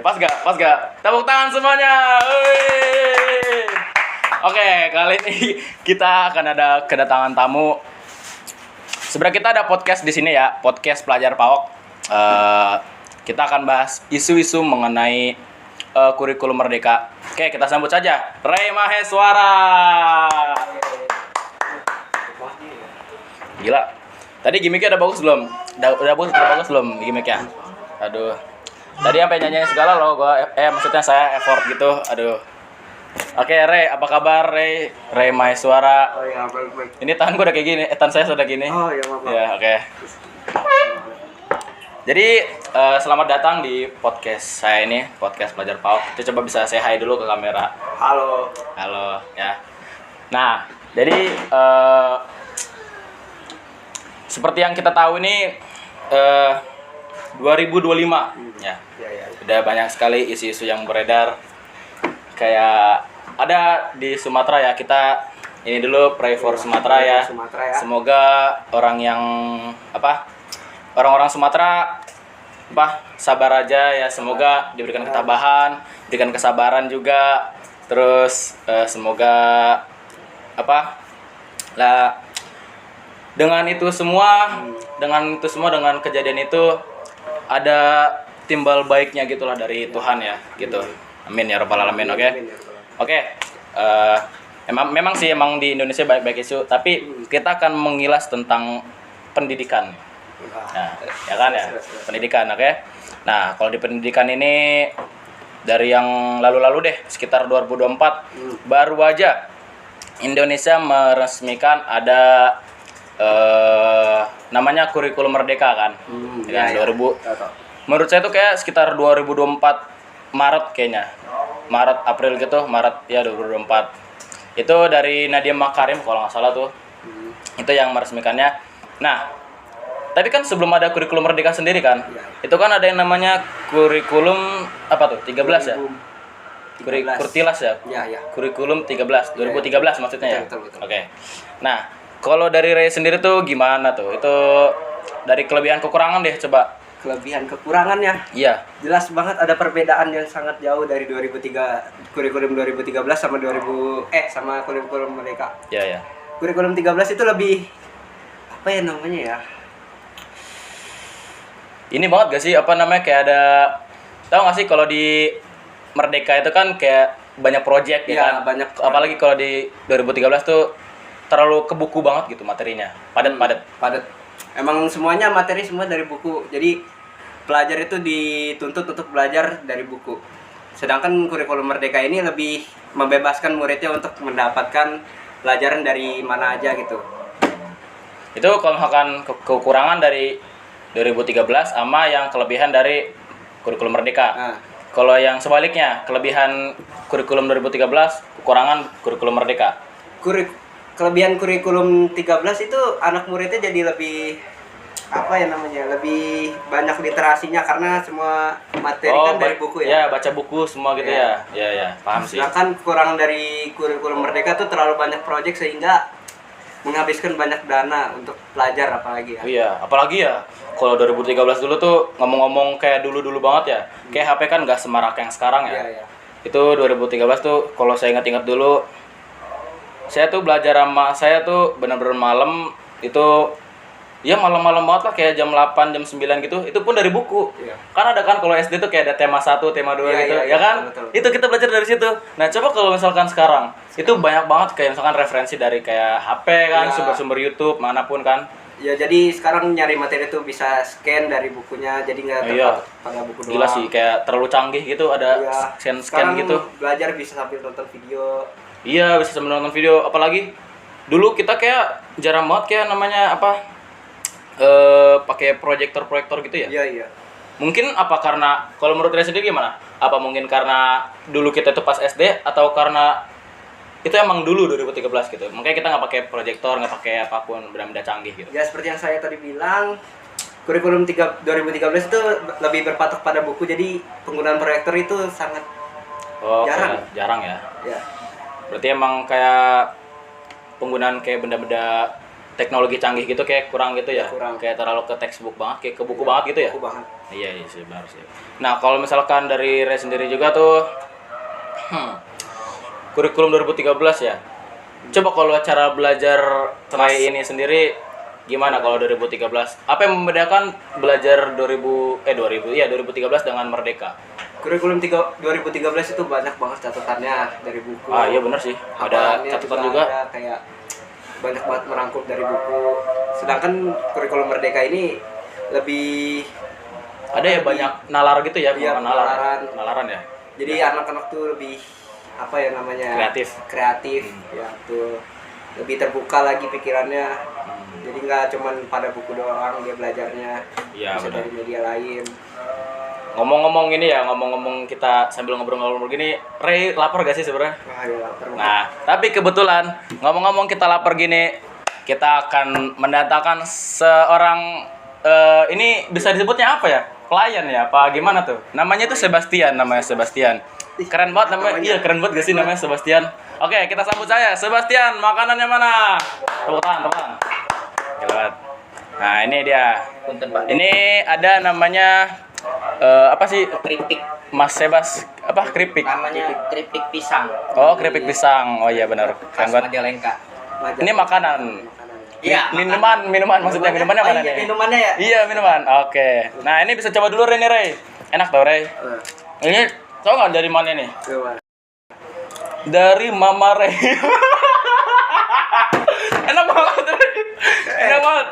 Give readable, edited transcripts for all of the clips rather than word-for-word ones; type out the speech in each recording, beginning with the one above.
Pas gak? Pas gak? Tepuk tangan semuanya. Wih. Oke, kali ini kita akan ada kedatangan tamu. Sebenarnya kita ada podcast di sini ya, podcast Pelajar PAOK. Kita akan bahas isu-isu mengenai kurikulum Merdeka. Oke, kita sambut saja Ray Maheswara. Gila. Tadi gimmicknya udah bagus belum? Udah bagus belum gimmicknya? Aduh. Tadi sampai nyanyi segala loh gua. Maksudnya saya effort gitu. Aduh. Oke, Ray, apa kabar Ray? Ray Maheswara. Oh ya, baik. Ini tangan gua udah kayak gini. Tangan saya sudah gini. Oh ya, maaf. Ya, oke. Jadi, selamat datang di podcast saya ini, podcast Pelajar PAOK. Kita coba bisa say hi dulu ke kamera. Halo. Halo, ya. Nah, jadi seperti yang kita tahu ini 2025 ya. Ya. Udah banyak sekali isu-isu yang beredar. Kayak ada di Sumatera ya. Kita ini dulu pray for Sumatera ya. Sumatera ya. Semoga orang-orang Sumatera sabar aja ya. Semoga diberikan ketabahan, diberikan kesabaran juga. Terus semoga dengan kejadian itu ada timbal baiknya gitulah dari Tuhan ya gitu. Amin ya rabbal alamin. Oke. Memang di Indonesia baik-baik isu, tapi kita akan mengilas tentang pendidikan. Nah, ya kan ya? Pendidikan, oke. Nah, kalau di pendidikan ini dari yang lalu-lalu deh, sekitar 2024 baru aja Indonesia meresmikan ada namanya kurikulum Merdeka kan. Ya, 2000. Menurut saya tuh kayak sekitar 2024 Maret kayaknya. Maret April gitu, Maret ya 2024. Itu dari Nadiem Makarim kalau nggak salah tuh. Itu yang meresmikannya. Nah, tapi kan sebelum ada kurikulum Merdeka sendiri kan. Itu kan ada yang namanya kurikulum 13 ya? Kurtilas ya? Ya. Kurikulum 2013 maksudnya ya? Betul. Oke. Nah, kalau dari Ray sendiri tuh gimana tuh? Itu dari kelebihan kekurangan deh coba. Kelebihan kekurangannya. Iya. Jelas banget ada perbedaan yang sangat jauh dari kurikulum 2013 sama kurikulum Merdeka. Iya. Kurikulum 13 itu lebih ya? Ini banget gak sih kayak ada, tahu gak sih kalau di Merdeka itu kan kayak banyak project ya kan? Banyak. Apalagi kalau di 2013 tuh terlalu ke buku banget gitu materinya. Padat. Emang semuanya materi semua dari buku. Jadi pelajar itu dituntut untuk belajar dari buku. Sedangkan kurikulum Merdeka ini lebih membebaskan muridnya untuk mendapatkan pelajaran dari mana aja gitu. Itu kalau misalkan kekurangan dari 2013 sama yang kelebihan dari kurikulum Merdeka. Nah. Kalau yang sebaliknya, kelebihan kurikulum 2013, kekurangan kurikulum Merdeka. Kelebihan kurikulum 13 itu anak muridnya jadi lebih lebih banyak literasinya karena semua materi kan dari buku ya. Iya, baca buku semua gitu ya. Iya, paham sih. Sedangkan kekurangan dari kurikulum Merdeka tuh terlalu banyak proyek sehingga menghabiskan banyak dana untuk pelajar apalagi ya. Iya, apalagi ya kalau 2013 dulu tuh ngomong-ngomong kayak dulu banget ya. Kayak HP kan gak semarak yang sekarang ya. Iya. Itu 2013 tuh kalau saya ingat-ingat dulu, saya tuh belajar sama saya tuh benar-benar malam itu ya malam-malam banget lah kayak jam 8, jam 9 gitu. Itu pun dari buku. Iya. Kan ada kan kalau SD tuh kayak ada tema 1, tema 2 gitu, ya kan? Betul. Itu kita belajar dari situ. Nah, coba kalau misalkan sekarang itu banyak banget kayak misalkan referensi dari kayak HP kan, sumber-sumber YouTube manapun kan. Ya jadi sekarang nyari materi tuh bisa scan dari bukunya, jadi nggak terpatok pada buku doang. Gila sih, kayak terlalu canggih gitu, ada scan gitu. Belajar bisa sambil nonton video. Iya, bisa sambil nonton video. Apalagi dulu kita kayak jarang banget kayak namanya pakai proyektor gitu ya. Iya. Mungkin apa karena, kalau menurut Ray sendiri gimana? Apa mungkin karena dulu kita itu pas SD atau karena itu emang dulu 2013 gitu. Makanya kita nggak pakai proyektor, nggak pakai apapun, benar-benar canggih gitu. Ya seperti yang saya tadi bilang, kurikulum 2013 itu lebih berpatok pada buku, jadi penggunaan proyektor itu sangat jarang ya. Ya. Berarti emang kayak penggunaan kayak benda-benda teknologi canggih gitu kayak kurang gitu ya. Kurang. Kayak terlalu ke textbook banget, kayak ke buku banget gitu ya. Buku banget. Iya iya sih benar sih. Nah, kalau misalkan dari Ray sendiri juga tuh kurikulum 2013 ya. Coba kalau cara belajar Ray ini sendiri gimana kalau 2013? Apa yang membedakan belajar 2013 dengan Merdeka? Kurikulum 2013 itu banyak banget catatannya dari buku. Ah, iya benar sih. Ada Hafalannya catatan juga. ada kayak banyak banget merangkum dari buku. Sedangkan kurikulum Merdeka ini lebih Ada ya banyak nalar gitu ya, Iya, bukan nalar. penalaran. Nalaran ya. jadi anak-anak tuh lebih apa ya namanya? Kreatif ya tuh. Lebih terbuka lagi pikirannya. Jadi nggak cuman pada buku doang dia belajarnya. Iya, Bisa benar. dari media lain. Ngomong-ngomong ini ya, ngomong-ngomong kita sambil ngobrol-ngobrol gini, Ray lapar gak sih sebenarnya? Wah, ya lapar. Nah, tapi kebetulan ngomong-ngomong kita lapar gini, kita akan mendatangkan seorang ini bisa disebutnya apa ya? Klien ya, apa gimana tuh? Namanya tuh Sebastian, namanya Sebastian. Keren banget namanya. Iya, keren banget gak sih namanya Sebastian? Oke, kita sambut saya. Sebastian, makanannya mana? Tepuk tangan, tepuk tangan. Gila banget. Nah, ini dia. Punten Pak. Ini ada namanya apa sih? Keripik, Mas Sebas apa keripik? namanya keripik pisang. Oh, keripik pisang. Oh iya benar. Khas Keren banget. Majalengka. Ini makanan. Iya, Minuman maksudnya minumannya mana iya, nih? minumannya ya? Iya, minuman. Oke. Nah, ini bisa coba dulu Ray nih, Ray. Enak tau, Ray. Ini tau nggak dari mana nih? Coba. Dari Mama Ray. Enak banget, Ray. Enak banget.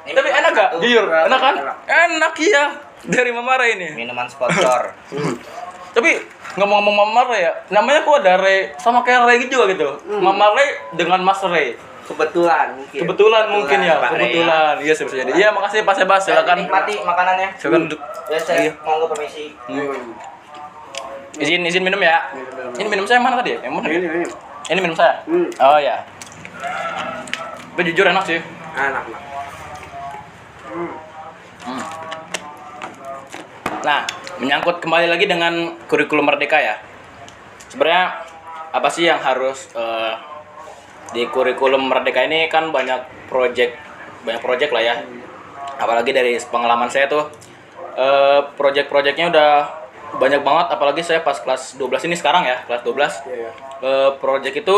Tapi enak gak? Jujur, enak kan? Enak iya. Dari Mama Ray nih. Minuman sponsor. Tapi ngomong-ngomong Mama Ray ya, namanya kok ada Ray sama kayak Ray juga gitu. Mama Ray dengan Mas Ray. Kebetulan mungkin ya, Pak Ray, kebetulan. Iya sih bisa jadi. Iya, makasih Pak Sebas. Silakan. Nikmati makanannya. Silakan duduk. Ya saya Iya. monggo permisi. Izin minum ya. Ini minum saya mana tadi ya? Yang mana? Ini. Ini minum saya. Hmm. Oh ya. Tapi jujur enak sih. Enak. Nah, menyangkut kembali lagi dengan kurikulum Merdeka ya. Sebenarnya apa sih yang harus di kurikulum Merdeka ini kan banyak project lah ya. Apalagi dari pengalaman saya tuh project-projectnya udah banyak banget, apalagi saya pas kelas 12 ini sekarang ya, kelas 12. Iya. Project itu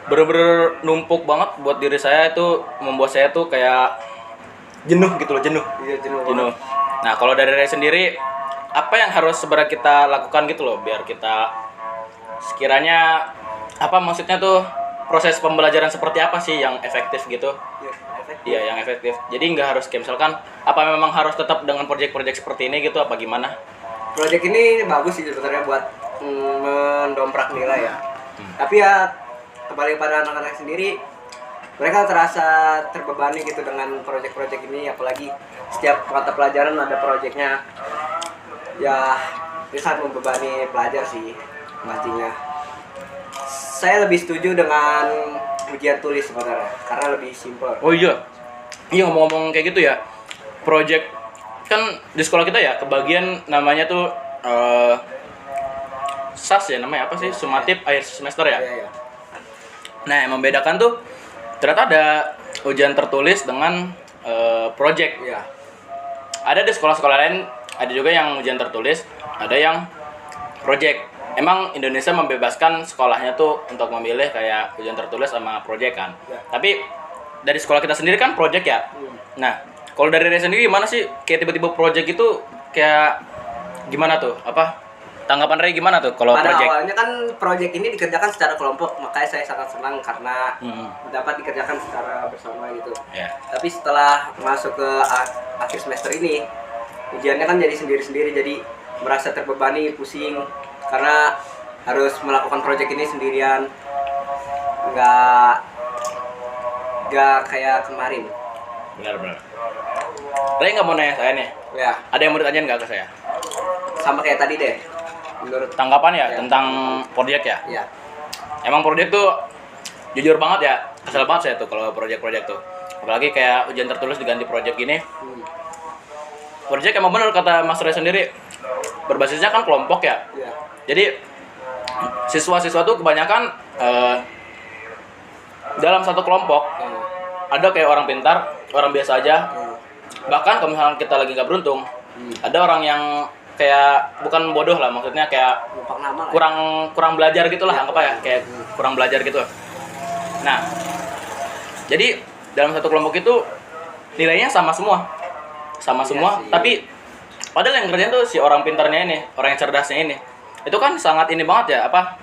bener-bener numpuk banget buat diri saya, itu membuat saya tuh kayak jenuh gitu loh, jenuh. Iya, jenuh. Nah, kalau dari Ray sendiri, apa yang harus sebenarnya kita lakukan gitu loh, biar kita sekiranya apa maksudnya tuh proses pembelajaran seperti apa sih yang efektif gitu? Iya, yang efektif. Jadi nggak harus kayak misalkan apa memang harus tetap dengan proyek-proyek seperti ini gitu apa gimana? Project ini bagus sih sebenarnya buat mendongkrak nilai ya. Tapi ya kembali pada anak-anak sendiri, mereka terasa terbebani gitu dengan proyek-proyek ini, apalagi setiap mata pelajaran ada proyeknya. Ya, ini sangat membebani pelajar sih pastinya. Saya lebih setuju dengan ujian tulis sebenarnya karena lebih simpel. Oh iya. Iya, ngomong-ngomong kayak gitu ya. Project kan di sekolah kita ya kebagian namanya tuh SAS ya, namanya apa sih? Sumatif akhir semester ya. Iya. Nah, yang membedakan tuh ternyata ada ujian tertulis dengan project. Iya. Ada di sekolah-sekolah lain ada juga yang ujian tertulis, ada yang project. Emang Indonesia membebaskan sekolahnya tuh untuk memilih kayak ujian tertulis sama project kan. Ya. Tapi dari sekolah kita sendiri kan project ya. Nah, kalau dari Ray sendiri gimana sih? Kayak tiba-tiba project itu kayak gimana tuh? Apa tanggapan Ray gimana tuh kalau Pada project? awalnya kan proyek ini dikerjakan secara kelompok, makanya saya sangat senang karena dapat dikerjakan secara bersama gitu. Ya. Tapi setelah masuk ke akhir semester ini, ujiannya kan jadi sendiri-sendiri, jadi merasa terbebani, pusing karena harus melakukan proyek ini sendirian, nggak kayak kemarin. Benar-benar. Ray nggak mau nanya saya nih. Ya, Ada yang mau ditanyain nggak ke saya? sama kayak tadi deh. Menurut Tanggapan ya, Ya. tentang project ya. ya, Emang project tuh jujur banget ya, kesel banget saya tuh kalau project-project tuh. Apalagi kayak ujian tertulis diganti project gini. Project emang bener kata Mas Ray sendiri, berbasisnya kan kelompok ya. ya, Jadi siswa-siswa tuh kebanyakan dalam satu kelompok ada kayak orang pintar, orang biasa aja. Bahkan kalau misalnya kita lagi nggak beruntung, ada orang yang kayak bukan bodoh lah, maksudnya kayak Numpang nama lah. kurang belajar gitu lah, anggap aja kayak kurang belajar gitu. Nah, jadi dalam satu kelompok itu nilainya sama semua, sih. tapi padahal yang kerjain tuh si orang pintarnya ini, orang yang cerdasnya ini, itu kan sangat ini banget ya, apa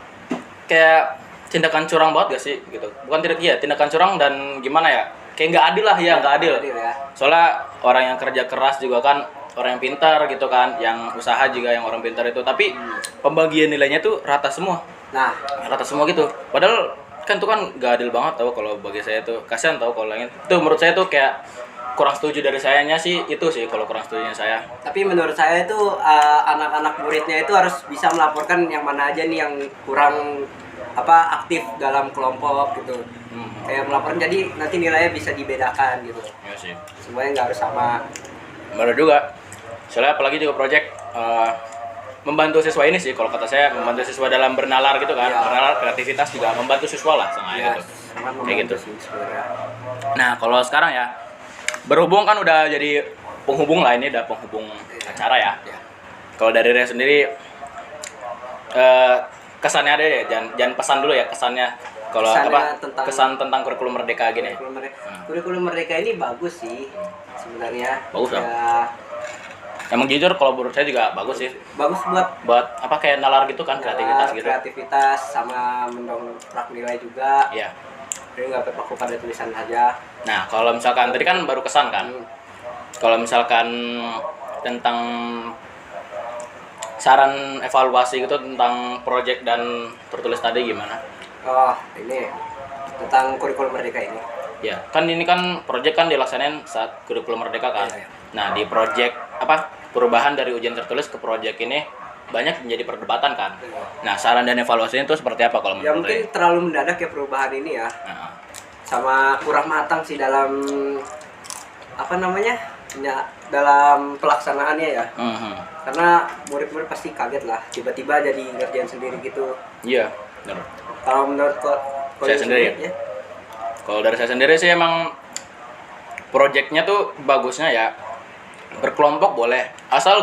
kayak tindakan curang banget gak sih gitu, bukan tindakan curang dan gimana ya, kayak nggak adil lah ya, nggak adil. Ya. Soalnya orang yang kerja keras juga kan orang yang pintar gitu kan, yang usaha juga yang orang pintar itu, tapi pembagian nilainya tuh rata semua gitu. Padahal kan itu kan nggak adil banget tau kalau bagi saya tuh, kasihan tau kalau yang itu menurut saya tuh kayak kurang setuju dari sayanya sih, itu sih kalau kurang setujunya saya. Tapi menurut saya itu anak-anak muridnya itu harus bisa melaporkan yang mana aja nih yang kurang aktif dalam kelompok gitu. Kayak melaporkan, jadi nanti nilainya bisa dibedakan gitu. Iya sih. Semuanya nggak harus sama. Benar juga. Soalnya apalagi juga project membantu siswa ini sih, kalau kata saya membantu siswa dalam bernalar gitu kan, bernalar kreativitas juga membantu siswa lah sengaja gitu. Sangat Kayak gitu. membantu sih sebenarnya. Nah kalau sekarang ya berhubung kan udah jadi penghubung lah, ini udah penghubung acara ya. Kalau dari Rea sendiri kesannya ada ya, jangan pesan dulu ya kesannya. Kalau kesan tentang kurikulum merdeka gini. Kurikulum merdeka ini bagus sih sebenarnya. Bagus ya. Emang jujur kalau menurut saya juga bagus sih. Bagus Buat apa kayak nalar gitu kan, kreativitas gitu. Kreativitas sama mendongkrak nilai juga. Iya. Jadi nggak berpaku pada tulisan saja. Nah kalau misalkan tadi kan baru kesan kan. Kalau misalkan tentang saran evaluasi gitu tentang project dan tertulis tadi gimana? Oh, ini tentang kurikulum merdeka ini. Ya, kan ini kan project kan dilaksanain saat kurikulum merdeka kan. Iya. Nah, di project perubahan dari ujian tertulis ke project ini banyak menjadi perdebatan kan. Nah, saran dan evaluasinya itu seperti apa kalau Ya menurut mungkin Ray? terlalu mendadak ya perubahan ini ya. Nah, Sama kurang matang sih dalam dalam pelaksanaannya ya. Karena murid-murid pasti kaget lah, tiba-tiba jadi ngerjain sendiri gitu. Iya, benar. Kalau menurut Saya sendiri ya? Kalau dari saya sendiri sih emang projectnya tuh bagusnya ya berkelompok boleh, asal